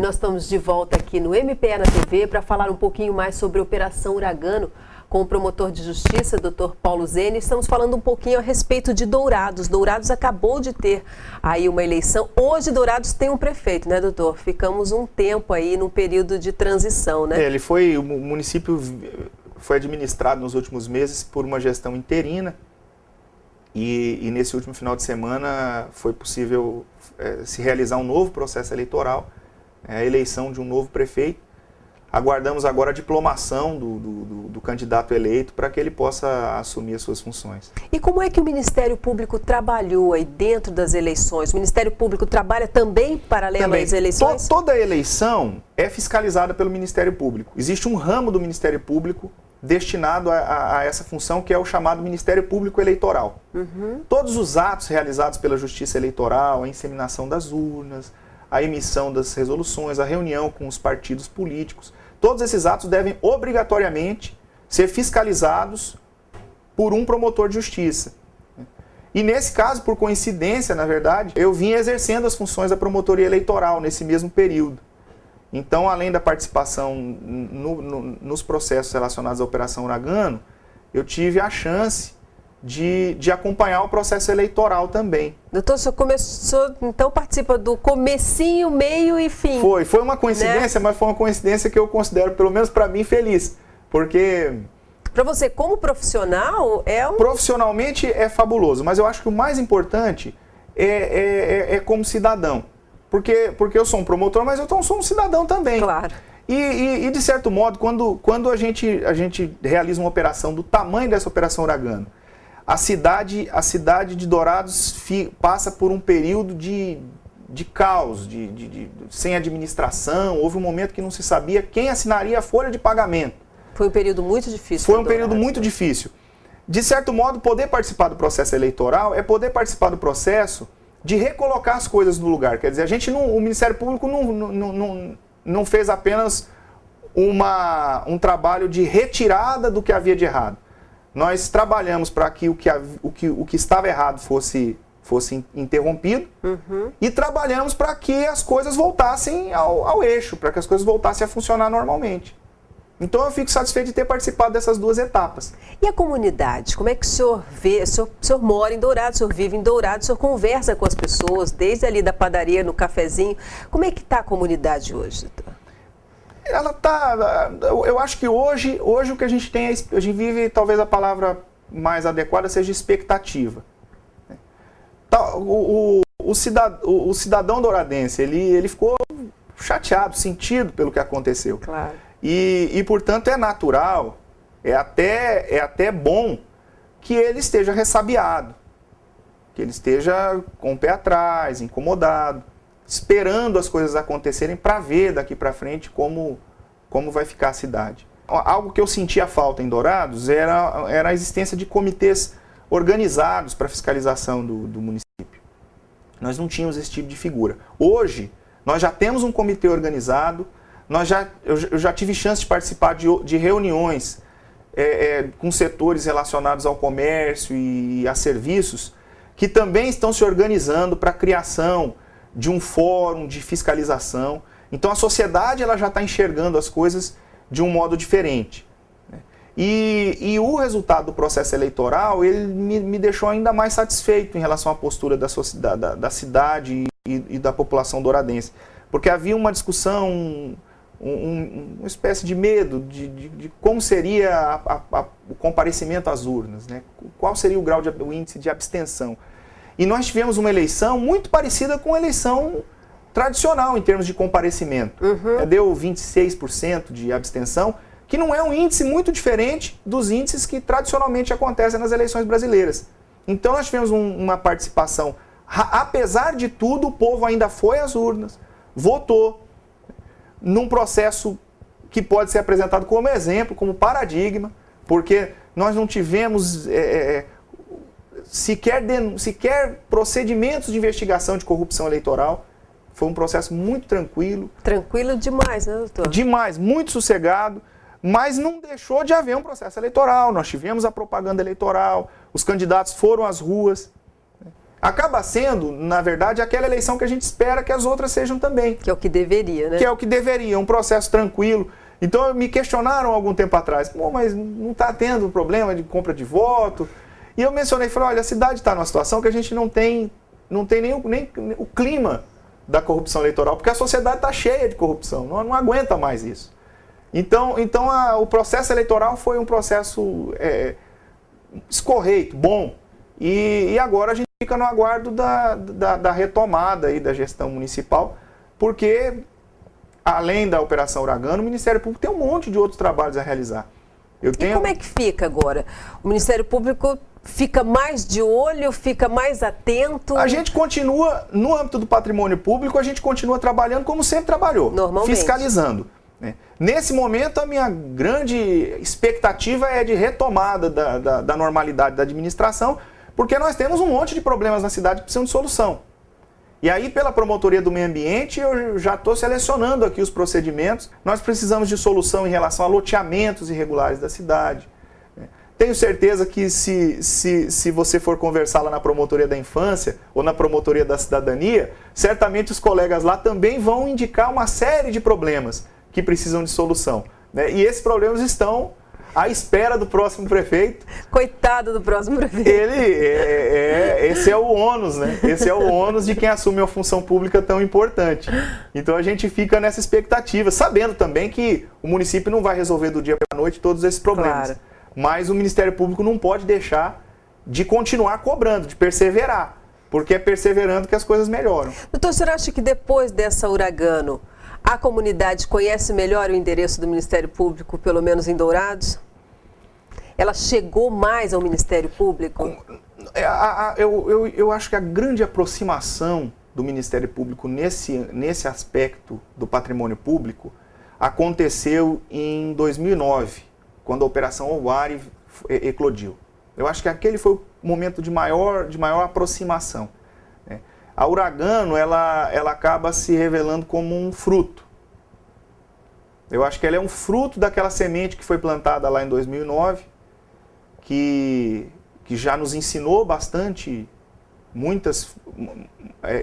E nós estamos de volta aqui no MPE na TV para falar um pouquinho mais sobre a Operação Uragano com o promotor de justiça, Dr. Paulo Zene. Estamos falando um pouquinho a respeito de Dourados. Dourados acabou de ter aí uma eleição. Hoje Dourados tem um prefeito, né, doutor? Ficamos um tempo aí num período de transição, né? O município foi administrado nos últimos meses por uma gestão interina e nesse último final de semana foi possível se realizar um novo processo eleitoral, a eleição de um novo prefeito. Aguardamos agora a diplomação do candidato eleito para que ele possa assumir as suas funções. E como é que o Ministério Público trabalhou aí dentro das eleições? O Ministério Público trabalha também paralelo às eleições? Toda eleição é fiscalizada pelo Ministério Público. Existe um ramo do Ministério Público destinado a essa função, que é o chamado Ministério Público Eleitoral. Todos os atos realizados pela Justiça Eleitoral, a inseminação das urnas, a emissão das resoluções, a reunião com os partidos políticos, todos esses atos devem obrigatoriamente ser fiscalizados por um promotor de justiça. E nesse caso, por coincidência, na verdade, eu vim exercendo as funções da promotoria eleitoral nesse mesmo período. Então, além da participação nos processos relacionados à Operação Uragano, eu tive a chance de acompanhar o processo eleitoral também. Doutor, o senhor começou, então participa do comecinho, meio e fim. Foi uma coincidência, né? Mas foi uma coincidência que eu considero, pelo menos para mim, feliz. Porque... Para você, como profissional, Profissionalmente é fabuloso, mas eu acho que o mais importante é como cidadão. Porque eu sou um promotor, mas eu sou um cidadão também. Claro. E de certo modo, quando a gente realiza uma operação do tamanho dessa Operação Uragano, a cidade de Dourados passa por um período de caos, sem administração. Houve um momento que não se sabia quem assinaria a folha de pagamento. Foi um período muito difícil. Foi um período muito difícil. De certo modo, poder participar do processo eleitoral é poder participar do processo de recolocar as coisas no lugar. Quer dizer, o Ministério Público não fez apenas um trabalho de retirada do que havia de errado. Nós trabalhamos para que o que estava errado fosse interrompido e trabalhamos para que as coisas voltassem ao eixo, para que as coisas voltassem a funcionar normalmente. Então eu fico satisfeito de ter participado dessas duas etapas. E a comunidade? Como é que o senhor vê? O senhor mora em Dourados, o senhor vive em Dourados, o senhor conversa com as pessoas, desde ali da padaria, no cafezinho. Como é que está a comunidade hoje, doutor? Ela está... Eu acho que hoje o que a gente tem, a gente vive, talvez a palavra mais adequada seja expectativa. O cidadão douradense, ele ficou chateado, sentido pelo que aconteceu. Claro. E portanto, é natural, é até bom que ele esteja ressabiado, que ele esteja com o pé atrás, incomodado, esperando as coisas acontecerem para ver daqui para frente como vai ficar a cidade. Algo que eu sentia falta em Dourados era a existência de comitês organizados para fiscalização do município. Nós não tínhamos esse tipo de figura. Hoje, nós já temos um comitê organizado. Eu já tive chance de participar de reuniões com setores relacionados ao comércio e a serviços, que também estão se organizando para a criação de um fórum de fiscalização. Então a sociedade ela já está enxergando as coisas de um modo diferente. E o resultado do processo eleitoral ele me deixou ainda mais satisfeito em relação à postura da cidade e da população douradense. Porque havia uma discussão... uma espécie de medo de como seria o comparecimento às urnas, né? Qual seria o índice de abstenção. E nós tivemos uma eleição muito parecida com a eleição tradicional em termos de comparecimento. Deu 26% de abstenção, que não é um índice muito diferente dos índices que tradicionalmente acontecem nas eleições brasileiras. Então nós tivemos uma participação, apesar de tudo, o povo ainda foi às urnas, votou, num processo que pode ser apresentado como exemplo, como paradigma, porque nós não tivemos sequer procedimentos de investigação de corrupção eleitoral. Foi um processo muito tranquilo. Tranquilo demais, né, doutor? Demais, muito sossegado, mas não deixou de haver um processo eleitoral. Nós tivemos a propaganda eleitoral, os candidatos foram às ruas. acaba sendo, na verdade, aquela eleição que a gente espera que as outras sejam também. Que é o que deveria, né? Que é o que deveria, um processo tranquilo. Então, me questionaram algum tempo atrás, mas não está tendo problema de compra de voto? E eu mencionei, falei, olha, a cidade está numa situação que a gente não tem nem o clima da corrupção eleitoral, porque a sociedade está cheia de corrupção, não aguenta mais isso. Então o processo eleitoral foi um processo escorreito, bom, e agora a gente fica no aguardo da retomada aí da gestão municipal, porque além da Operação Uragano, o Ministério Público tem um monte de outros trabalhos a realizar. E como é que fica agora? O Ministério Público fica mais de olho, fica mais atento? A gente continua, no âmbito do patrimônio público, a gente continua trabalhando como sempre trabalhou, normalmente, fiscalizando. Né? Nesse momento, a minha grande expectativa é de retomada da normalidade da administração, porque nós temos um monte de problemas na cidade que precisam de solução. E aí, pela Promotoria do Meio Ambiente, eu já estou selecionando aqui os procedimentos. Nós precisamos de solução em relação a loteamentos irregulares da cidade. Tenho certeza que se você for conversar lá na Promotoria da Infância ou na Promotoria da Cidadania, certamente os colegas lá também vão indicar uma série de problemas que precisam de solução. E esses problemas estão à espera do próximo prefeito. Coitado do próximo prefeito. Esse é o ônus, né? Esse é o ônus de quem assume uma função pública tão importante. Então a gente fica nessa expectativa, sabendo também que o município não vai resolver do dia para a noite todos esses problemas. Claro. Mas o Ministério Público não pode deixar de continuar cobrando, de perseverar, porque é perseverando que as coisas melhoram. Doutor, o senhor acha que depois dessa Uragano, a comunidade conhece melhor o endereço do Ministério Público, pelo menos em Dourados? Ela chegou mais ao Ministério Público? Eu acho que a grande aproximação do Ministério Público nesse aspecto do patrimônio público aconteceu em 2009, quando a Operação Owari eclodiu. Eu acho que aquele foi o momento de maior aproximação. A Uragano, ela acaba se revelando como um fruto. Eu acho que ela é um fruto daquela semente que foi plantada lá em 2009, que já nos ensinou bastante, muitas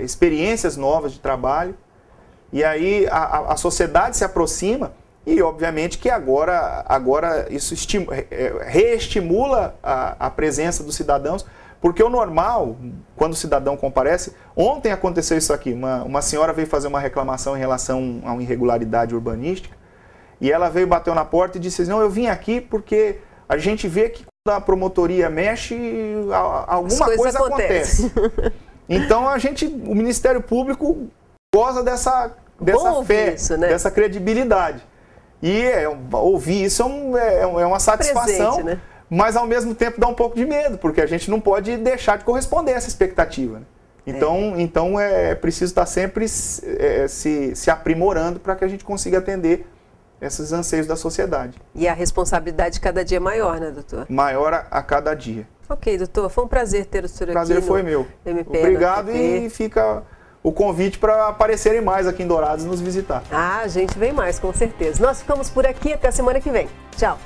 experiências novas de trabalho. E aí a sociedade se aproxima e, obviamente, que agora isso reestimula a presença dos cidadãos. Porque o normal, quando o cidadão comparece, ontem aconteceu isso aqui, uma senhora veio fazer uma reclamação em relação a uma irregularidade urbanística, e ela veio, bateu na porta e disse assim, não, eu vim aqui porque a gente vê que quando a promotoria mexe, alguma coisa acontece. Então o Ministério Público goza dessa fé, isso, né? dessa credibilidade. E ouvir isso é uma satisfação. Presente, né? Mas, ao mesmo tempo, dá um pouco de medo, porque a gente não pode deixar de corresponder a essa expectativa. Né? Então é preciso estar sempre se aprimorando para que a gente consiga atender esses anseios da sociedade. E a responsabilidade cada dia é maior, né, doutor? Maior a cada dia. Ok, doutor, foi um prazer ter o senhor aqui. Prazer foi meu. Obrigado e fica o convite para aparecerem mais aqui em Dourados e nos visitar. Ah, a gente vem mais, com certeza. Nós ficamos por aqui, até a semana que vem. Tchau.